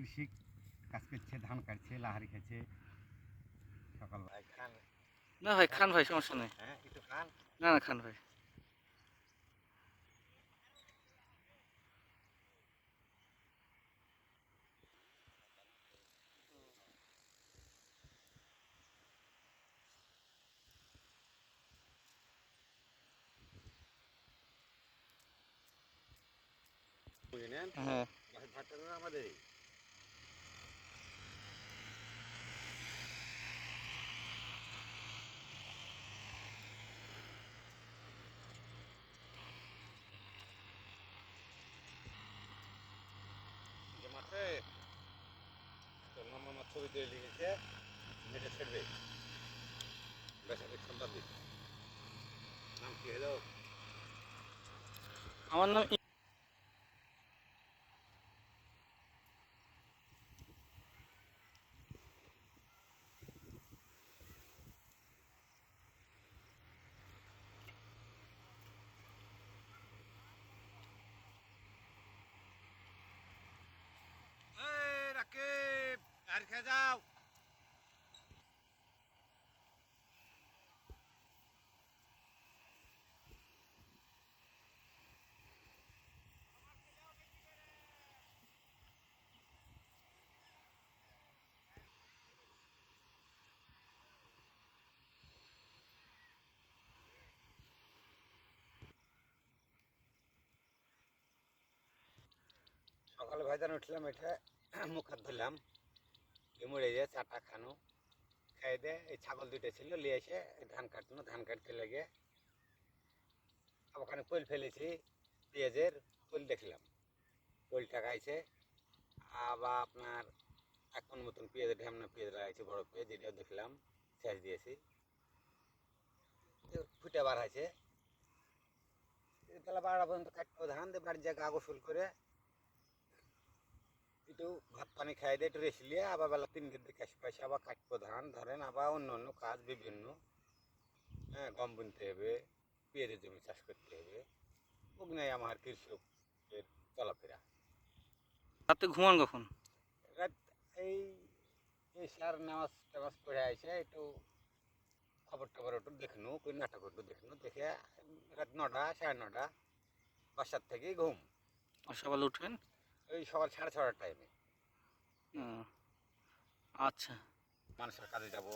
কৃষি কাজ করছে, ধান কাটছে, লাহারি খাচ্ছে সকালবেলা। খান না ভাই, খান ভাই, সমস্যা নেই। হ্যাঁ, একটু খান। না না, খান ভাই। বুঝলেন, হ্যাঁ ভাতটা আমাদের মাঠে তোর মামা আমার ছবি দিয়ে লিখেছে, নেটে ছেড়বে বেসাকে সাংবাদিক। নাম কি হলো? আমার নাম রাকিব, আর খেয়ে যাও। সকালে ভাইজান উঠলাম, এটা মুখ হাত ধুলাম, মুড়ে দিয়ে চাটা খানো খাই দে। এই ছাগল দুইটা ছিল, নিয়ে এসে ধান কাটনো, ধান কাটতে লেগে ওখানে পোল ফেলেছি পেঁয়াজের। পোল দেখলাম, পোলটা খাইছে। আবার আপনার এখন মতন পেঁয়াজের ঢ্যামনা পেঁয়াজ লাগাইছে, বড় পেঁয়াজ, এটাও দেখলাম, শেষ দিয়েছি। ফুটে বার হয়েছে, বেলা 12টা পর্যন্ত কাটবো ধান দিয়ে, বাড়ির জায়গা গোসল করে একটু ভাত পানি খাই দিয়ে একটু রেস্ট নিয়ে আবার বেলা 3টার দিকে আশপাশে আবার কাটবো ধান। ধরেন আবার অন্য অন্য কাজ বিভিন্ন, হ্যাঁ, গম বুনতে হবে, পেঁয়াজের জমি চাষ করতে হবে, ওগুলোই আমার কৃষকের চলাফেরা। রাতে ঘুমান কখন? রাত এই এই সার নামাজ টামাজ পড়ে আসে একটু খবর টবর একটু দেখনু, ওই নাটক একটু দেখনু, দেখে রাত 9টা 9:30 বাসার থেকেই ঘুম। আর সকালে উঠবেন? ওই সকাল 6:30টার টাইমে আচ্ছা। মানুষের কাজে যাবো।